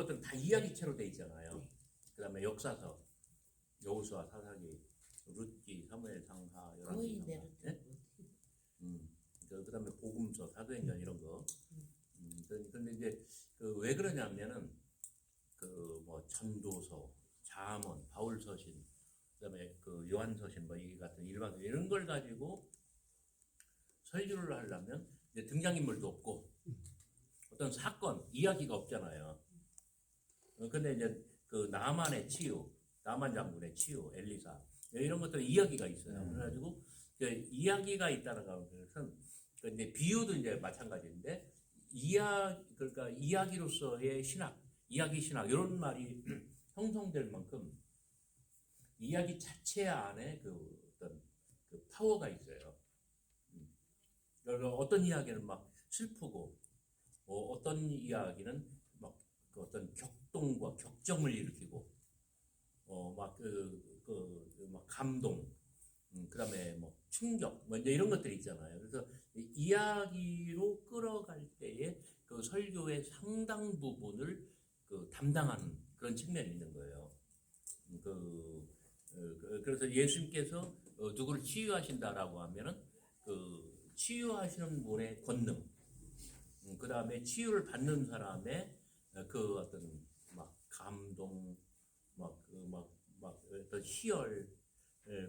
것들은 다 이야기체로 돼 있잖아요. 네. 그다음에 역사서, 여호수아, 사사기, 룻기, 사무엘, 상하, 열왕기, 거인대로 네? 그다음에 복음서, 사도행전 이런 거. 그런데 이제 왜 그러냐면은 그 뭐 전도서, 잠언, 바울서신, 그다음에 그 요한서신 뭐 이 같은 일반 이런 걸 가지고 설교를 하려면 이제 등장인물도 없고 어떤 사건, 이야기가 없잖아요. 근데 이제 그 나만의 치유, 나만 장군의 치유, 엘리사 이런 것들은 이야기가 있어요. 그래가지고 이야기가 있다는 것은 근데 비유도 이제 마찬가지인데 그러니까 이야기로서의 신학, 이야기 신학 이런 말이 형성될 만큼 이야기 자체 안에 그 어떤 그 파워가 있어요. 그러니까 어떤 이야기는 막 슬프고 어떤 이야기는 막 그 어떤 격동과 격정을 일으키고 막 감동, 그다음에 뭐 충격, 뭐 이제 이런 것들이 있잖아요. 그래서 이야기로 끌어갈 때에 그 설교의 상당 부분을 그 담당하는 그런 측면이 있는 거예요. 그래서 예수님께서 누구를 치유하신다라고 하면은 그 치유하시는 분의 권능, 그 다음에 치유를 받는 사람의 그 어떤 막 감동, 막 어떤 희열,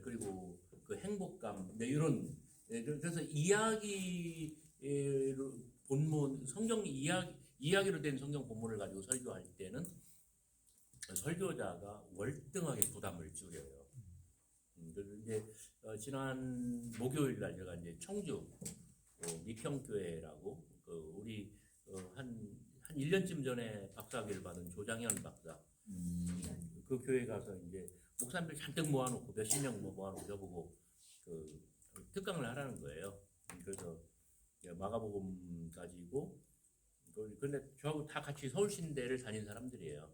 그리고 그 행복감, 네, 이런 그래서 이야기로 본문 성경 이야기로 된 성경 본문을 가지고 설교할 때는 설교자가 월등하게 부담을 줄여요. 그래서 이제 지난 목요일 날 제가 이제 청주 미평교회라고 우리 한 1년쯤 전에 박사학위를 받은 조장현 박사 그 교회 가서 이제 목사님들 잔뜩 모아놓고 몇십 명 모아놓고 저보고 그 특강을 하라는 거예요. 그래서 마가복음 가지고 근데 저하고 다 같이 서울신대를 다닌 사람들이에요.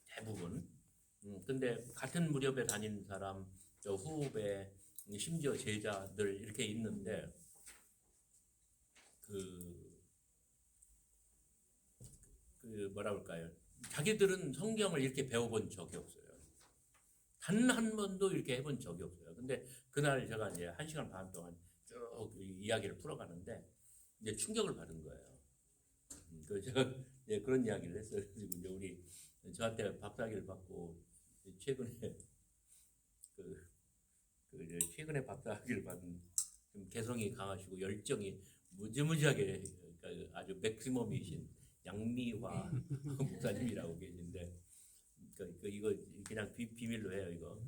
대부분. 근데 같은 무렵에 다닌 사람, 저 후배, 심지어 제자들 이렇게 있는데 뭐라 그럴까요? 자기들은 성경을 이렇게 배워본 적이 없어요. 단 한 번도 이렇게 해본 적이 없어요. 근데 그날 제가 이제 1시간 반 동안 쭉 이야기를 풀어가는데 이제 충격을 받은 거예요. 그래서 제가 그런 이야기를 했어요. 그리고 이제 우리 저한테 박사학위를 받고 최근에 최근에 박사학위를 받은 좀 개성이 강하시고 열정이 무지무지하게 그러니까 아주 맥시멈이신 양미화 목사님이라고 계신데 이거 그냥 비밀로 해요 이거.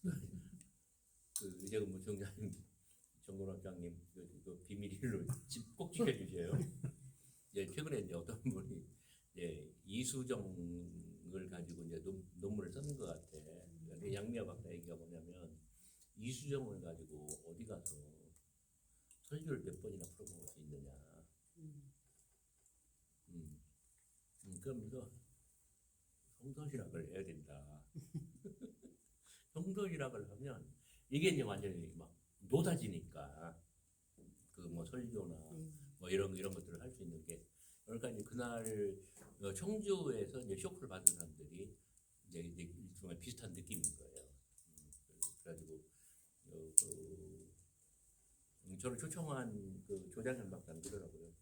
그 의재근 부총장님, 정건학장님 그 비밀로 꼭 지켜주세요. 최근에 이제 어떤 분이 이수정을 가지고 이제 논문을 쓴 것 같아. 그러니까 양미화 박사 얘기가 뭐냐면 이수정을 가지고 어디 가서 설교를 몇 번이나 풀어볼 수 있느냐. 그러면서 성서신학을 해야 된다. 성서신학을 하면 이게 이제 완전히 막 높아지니까 그 뭐 설교나 뭐 이런 것들을 할 수 있는 게 그러니까 이제 그날 청주에서 이제 쇼크를 받은 사람들이 이제 정말 비슷한 느낌인 거예요. 그래가지고 저를 초청한 그 조장현 박사는 그러더라고요.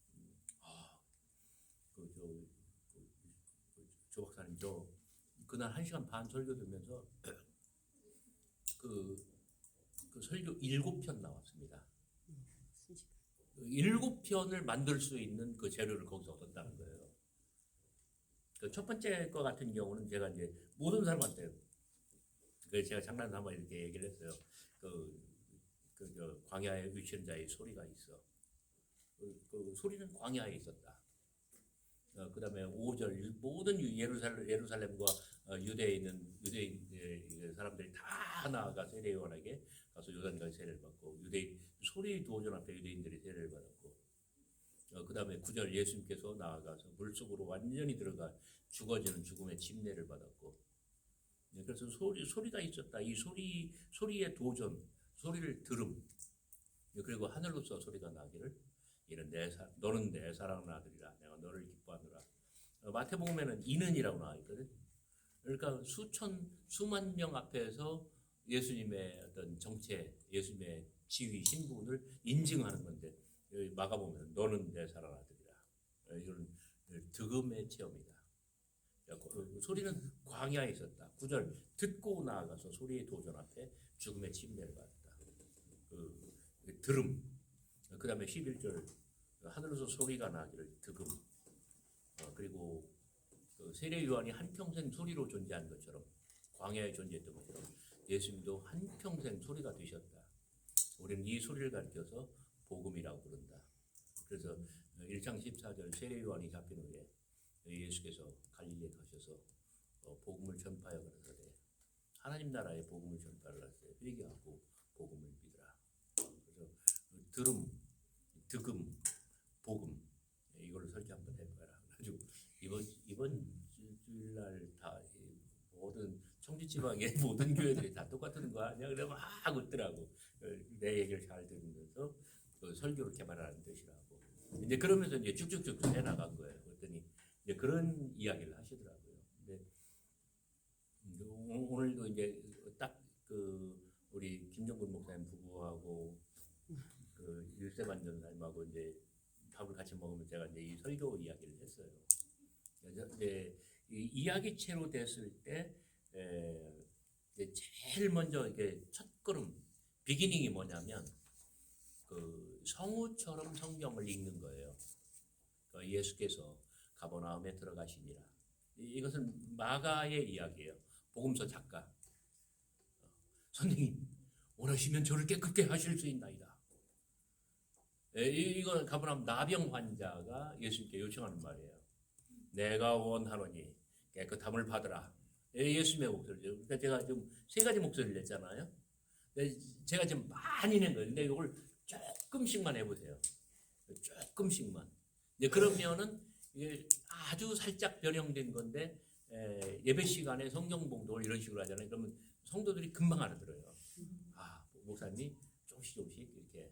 조 박사님 저 그날 1시간 반 설교 들으면서 그 설교 7편 나왔습니다. 7편을 만들 수 있는 그 재료를 거기서 얻었다는 거예요. 그 첫 번째 거 같은 경우는 제가 이제 모든 사람한테 제가 장난삼아 이렇게 얘기를 했어요. 저 광야에 위치한 자의 소리가 있어. 그 소리는 광야에 있었다. 그 다음에 5절 모든 예루살렘과 유대에 있는 유대인 사람들이 다 나아가 세례 요한에게 가서 요단강에 세례를 받고 유대인 소리 도전 앞에 유대인들이 세례를 받았고 그 다음에 9절 예수님께서 나아가서 물속으로 완전히 들어가 죽어지는 죽음의 침례를 받았고 그래서 소리가 있었다. 이 소리의 도전, 소리를 들음 그리고 하늘로서 소리가 나기를 너는 내 사랑하는 아들이라 내가 너를 기뻐하노라. 마태복음에는 이는이라고 나와 있거든. 그러니까 수만 명 앞에서 예수님의 어떤 정체, 예수님의 지위, 신분을 인증하는 건데, 마가복음에는 너는 내 사랑 아들이라. 이런 득음의 체험이다. 소리는 광야에 있었다. 9절 듣고 나아가서 소리의 도전 앞에 죽음의 침례를 받았다. 들음. 그 다음에 11절 하늘에서 소리가 나기를 득음. 그리고 세례 요한이 한평생 소리로 존재한 것처럼, 광야에 존재했던 것처럼 예수님도 한평생 소리가 되셨다. 우리는 이 소리를 가르쳐서 복음이라고 부른다. 그래서 1장 14절 세례 요한이 잡힌 후에 예수께서 갈릴리에 가셔서 복음을 전파하여 가라사대 하나님 나라의 복음을 전파하여 가라사대 회개하고 복음을 믿으라. 그래서 들음, 득음, 복음 이걸 설계 한번 해봐라. 그래가지고 이번 주일날 다 모든 청주지방의 모든 교회들이 다 똑같은 거 아니야? 그래 막 웃더라고. 내 얘기를 잘 들으면서 설교를 개발하는 뜻이라고. 이제 그러면서 이제 쭉쭉쭉 해 나간 거예요. 그랬더니 이제 그런 이야기를 하시더라고요. 근데 오늘도 이제 딱 우리 김정근 목사님 부부하고 일세만 전사님하고 이제 밥을 같이 먹으면 제가 이제 이 설교 이야기를 했어요. 이제 이 이야기체로 됐을 때 이제 제일 먼저 이게 첫걸음 비기닝이 뭐냐면 성우처럼 성경을 읽는 거예요. 예수께서 가버나움에 들어가시니라. 이것은 마가의 이야기예요. 복음서 작가. 선생님 원하시면 저를 깨끗게 하실 수 있나이다. 이건 가버나움 나병 환자가 예수님께 요청하는 말이에요. 내가 원하노니 깨끗함을 받으라. 예수님의 목소리죠. 그러니까 제가 좀 세 가지 목소리를 냈잖아요. 제가 지금 많이 낸 거예요. 근데 이걸 조금씩만 해보세요. 조금씩만. 이제 그러면은 이게 아주 살짝 변형된 건데 예배 시간에 성경 봉독을 이런 식으로 하잖아요. 그러면 성도들이 금방 알아들어요. 아, 목사님 조금씩 이렇게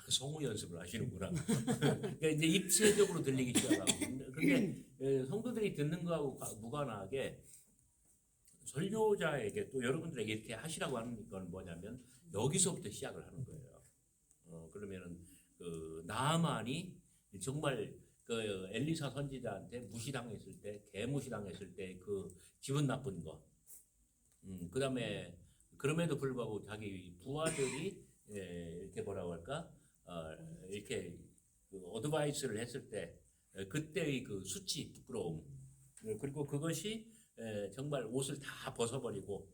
성우 연습을 하시는구나. 그러니까 이제 입체적으로 들리기 시작하고. 그게 성도들이 듣는 거하고 무관하게 설교자에게 또 여러분들에게 이렇게 하시라고 하는 건 뭐냐면 여기서부터 시작을 하는 거예요. 그러면은 나아만이 정말 엘리사 선지자한테 무시당했을 때, 개무시당했을 때 그 기분 나쁜 거. 그다음에 그럼에도 불구하고 자기 부하들이 이렇게 뭐라고 할까? 이렇게 어드바이스를 했을 때 그때의 그 수치, 부끄러움. 그리고 그것이 정말 옷을 다 벗어버리고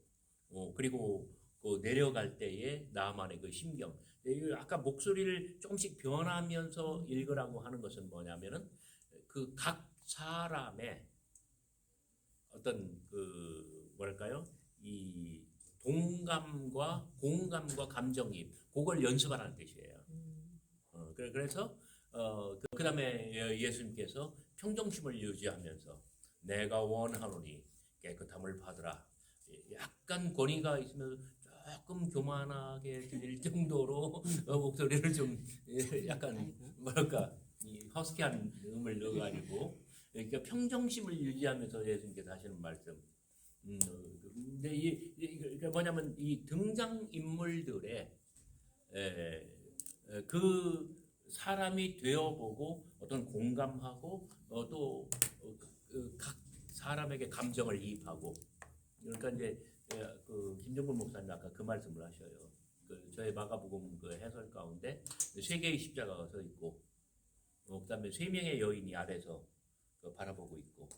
그리고 내려갈 때의 나만의 그 심경. 아까 목소리를 조금씩 변하면서 읽으라고 하는 것은 뭐냐면은 그 각 사람의 어떤 뭐랄까요? 이 동감과 공감과 감정입 그걸 연습하라는 뜻이에요. 그래서 그 다음에 예수님께서 평정심을 유지하면서 내가 원하노니 깨끗함을 받으라. 약간 권위가 있으면 조금 교만하게 들릴 정도로 목소리를 좀 약간 뭐랄까 허스키한 음을 넣어가지고 그러니까 평정심을 유지하면서 예수님께서 하시는 말씀. 근데 이게 뭐냐면 이 등장 인물들의 그 사람이 되어보고 어떤 공감하고 또 각 사람에게 감정을 이입하고 그러니까 이제 김정근 목사님 아까 그 말씀을 하셔요. 저희 마가복음 해설 가운데 세 개의 십자가가 서 있고 그다음에 세 명의 여인이 아래서 바라보고 있고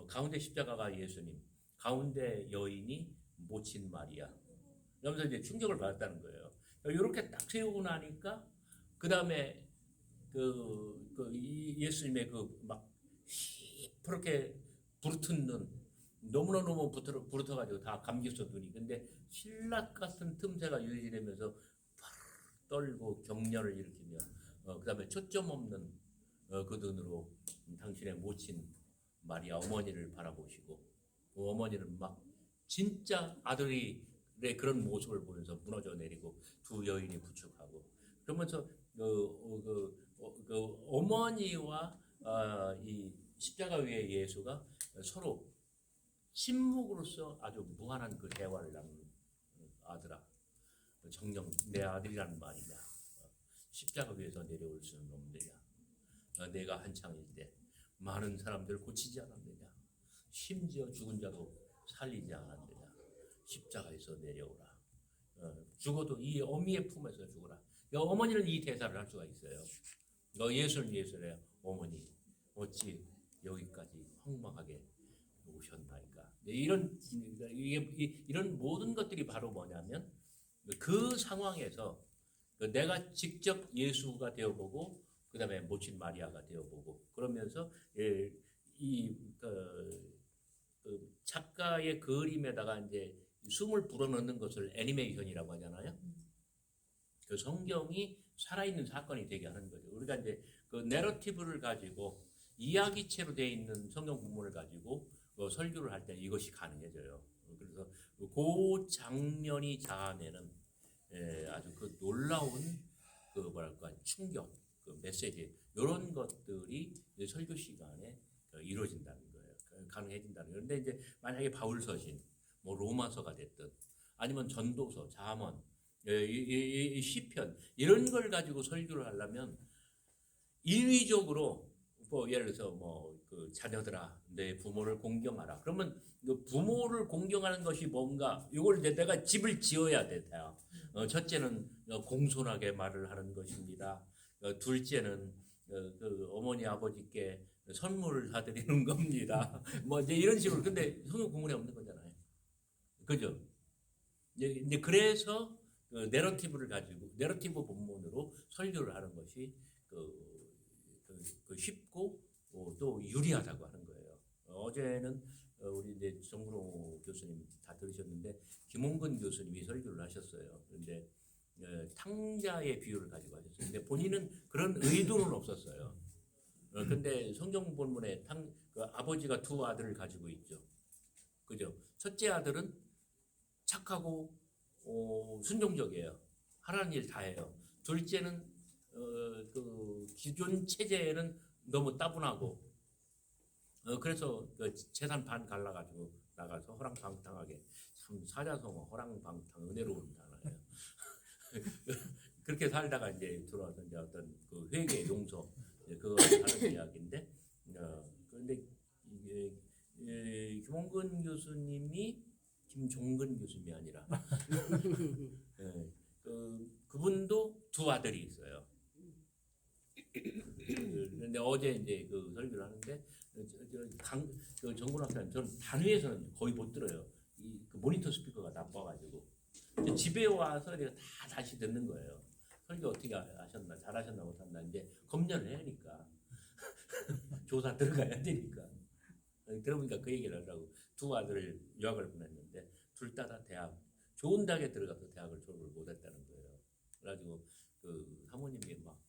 가운데 십자가가 예수님, 가운데 여인이 모친 마리아. 그러면서 이제 충격을 받았다는 거예요. 이렇게 딱 세우고 나니까 그 다음에 예수님의 막 시퍼렇게 부르튼 눈 너무너무 부르터가지고 다 감겼어 눈이. 근데 신락 같은 틈새가 유지되면서 떨고 경련을 일으키며 그 다음에 초점 없는 그 눈으로 당신의 모친 마리아 어머니를 바라보시고 그 어머니는 막 진짜 아들의 그런 모습을 보면서 무너져 내리고 두 여인이 부축하고 그러면서 어머니와 이 십자가 위에 예수가 서로 친목으로서 아주 무한한 그 대화를 나누는 아들아, 정녕 내 아들이라는 말이냐, 십자가 위에서 내려올 수는 없느냐, 내가 한창일 때 많은 사람들 고치지 않았느냐, 심지어 죽은 자도 살리지 않았느냐, 십자가에서 내려오라. 죽어도 이 어미의 품에서 죽어라. 어머니는 이 대사를 할 수가 있어요. 너 예수는 예수래. 어머니 어찌 여기까지 황망하게 오셨나이까. 이런 모든 것들이 바로 뭐냐면 그 상황에서 내가 직접 예수가 되어보고 그 다음에 모친 마리아가 되어보고 그러면서 그 작가의 그림에다가 이제 숨을 불어넣는 것을 애니메이션이라고 하잖아요. 그 성경이 살아있는 사건이 되게 하는 거죠. 우리가 이제 그 내러티브를 가지고 이야기체로 되어 있는 성경 부문을 가지고 설교를 할 때 이것이 가능해져요. 그래서 그 장면이 자아내는 아주 그 놀라운 그 뭐랄까 충격, 그 메시지 이런 것들이 설교 시간에 이루어진다는 거예요. 가능해진다는 거예요. 그런데 이제 만약에 바울 서신, 뭐 로마서가 됐든 아니면 전도서, 잠언, 이 시편 이런 걸 가지고 설교를 하려면 인위적으로 뭐 예를 들어서 뭐 그 자녀들아 내 부모를 공경하라. 그러면 그 부모를 공경하는 것이 뭔가 이걸 내가 집을 지어야 돼요. 첫째는 공손하게 말을 하는 것입니다. 둘째는 그 어머니 아버지께 선물을 사드리는 겁니다. 뭐 이제 이런 식으로. 근데 성경 구문에 없는 거잖아요. 그죠? 이제 그래서 그 내러티브를 가지고 내러티브 본문으로 설교를 하는 것이 그 쉽고 또 유리하다고 하는 거예요. 어제는 우리 이제 정근호 교수님 다 들으셨는데 김홍근 교수님이 설교를 하셨어요. 그런데 탕자의 비유를 가지고 하셨어요. 근데 본인은 그런 의도는 없었어요. 근데 성경 본문에 그 아버지가 두 아들을 가지고 있죠. 그죠? 첫째 아들은 착하고 순종적이에요. 하라는 일 다 해요. 둘째는 그 기존 체제에는 너무 따분하고 그래서 그 재산 반 갈라가지고 나가서 허랑방탕하게 참 사자성어 허랑방탕 은혜로운 단어예요. 그렇게 살다가 이제 들어와서 이제 어떤 그 회개 용서 그거 하는 이야기인데 그런데 이게 김홍근 교수님이 김종근 교수님이 아니라 그분도 두 아들이 있어요. 그런데 어제 이제 그 설교를 하는데 그 정근 학사님 저는 단위에서는 거의 못 들어요. 그 모니터 스피커가 나빠가지고 집에 와서 내가 다 다시 듣는 거예요. 설교 어떻게 하셨나 잘하셨나 못했나 이제 검열을 해야 하니까 조사 들어가야 되니까 들어보니까 그 얘기를 하더라고. 두 아들을 유학을 보냈는데 둘 다 대학 좋은 대학에 들어가서 대학을 졸업을 못했다는 거예요. 그래가지고 그 사모님이 막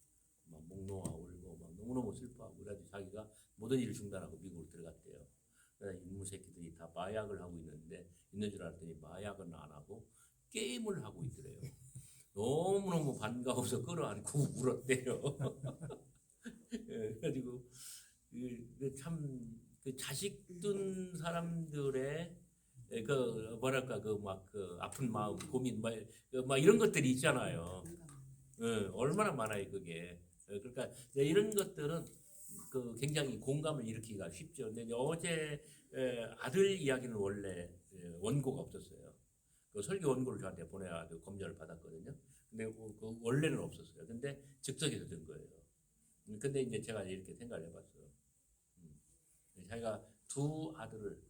목 놓아 울고 막 너무너무 슬퍼하고 그래가지고 자기가 모든 일을 중단하고 미국으로 들어갔대요. 그래서 인무 새끼들이 다 마약을 하고 있는 줄 알았더니 마약은 안 하고 게임을 하고 있더래요. 너무너무 반가워서 끌어안고 울었대요. 그래가지고 참 그 자식 둔 사람들의 그 뭐랄까 그 아픈 마음 고민 막 이런 것들이 있잖아요. 얼마나 많아요 그게. 그러니까 이런 것들은 그 굉장히 공감을 일으키기가 쉽죠. 근데 어제 아들 이야기는 원래 원고가 없었어요. 그 설교 원고를 저한테 보내야 검열을 받았거든요. 근데 그 원래는 없었어요. 근데 즉석에서 든 거예요. 근데 이제 제가 이렇게 생각을 해봤어요. 자기가 두 아들을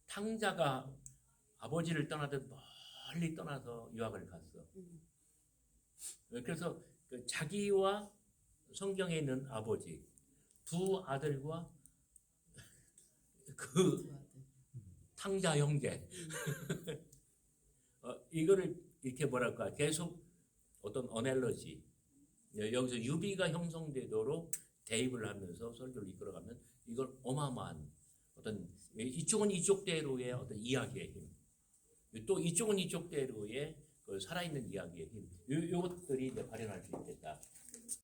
탕자가 아버지를 떠나듯 멀리 떠나서 유학을 갔어. 그래서 그 자기와 성경에 있는 아버지 두 아들과 그 탕자 형제 이거를 이렇게 뭐랄까 계속 어떤 어넬러지 여기서 유비가 형성되도록 대입을 하면서 설교를 이끌어가면 이걸 어마어마한 어떤 이쪽은 이쪽대로의 어떤 이야기의 힘, 또 이쪽은 이쪽대로의 그 살아있는 이야기의 힘, 이것들이 이제 발현할 수 있겠다.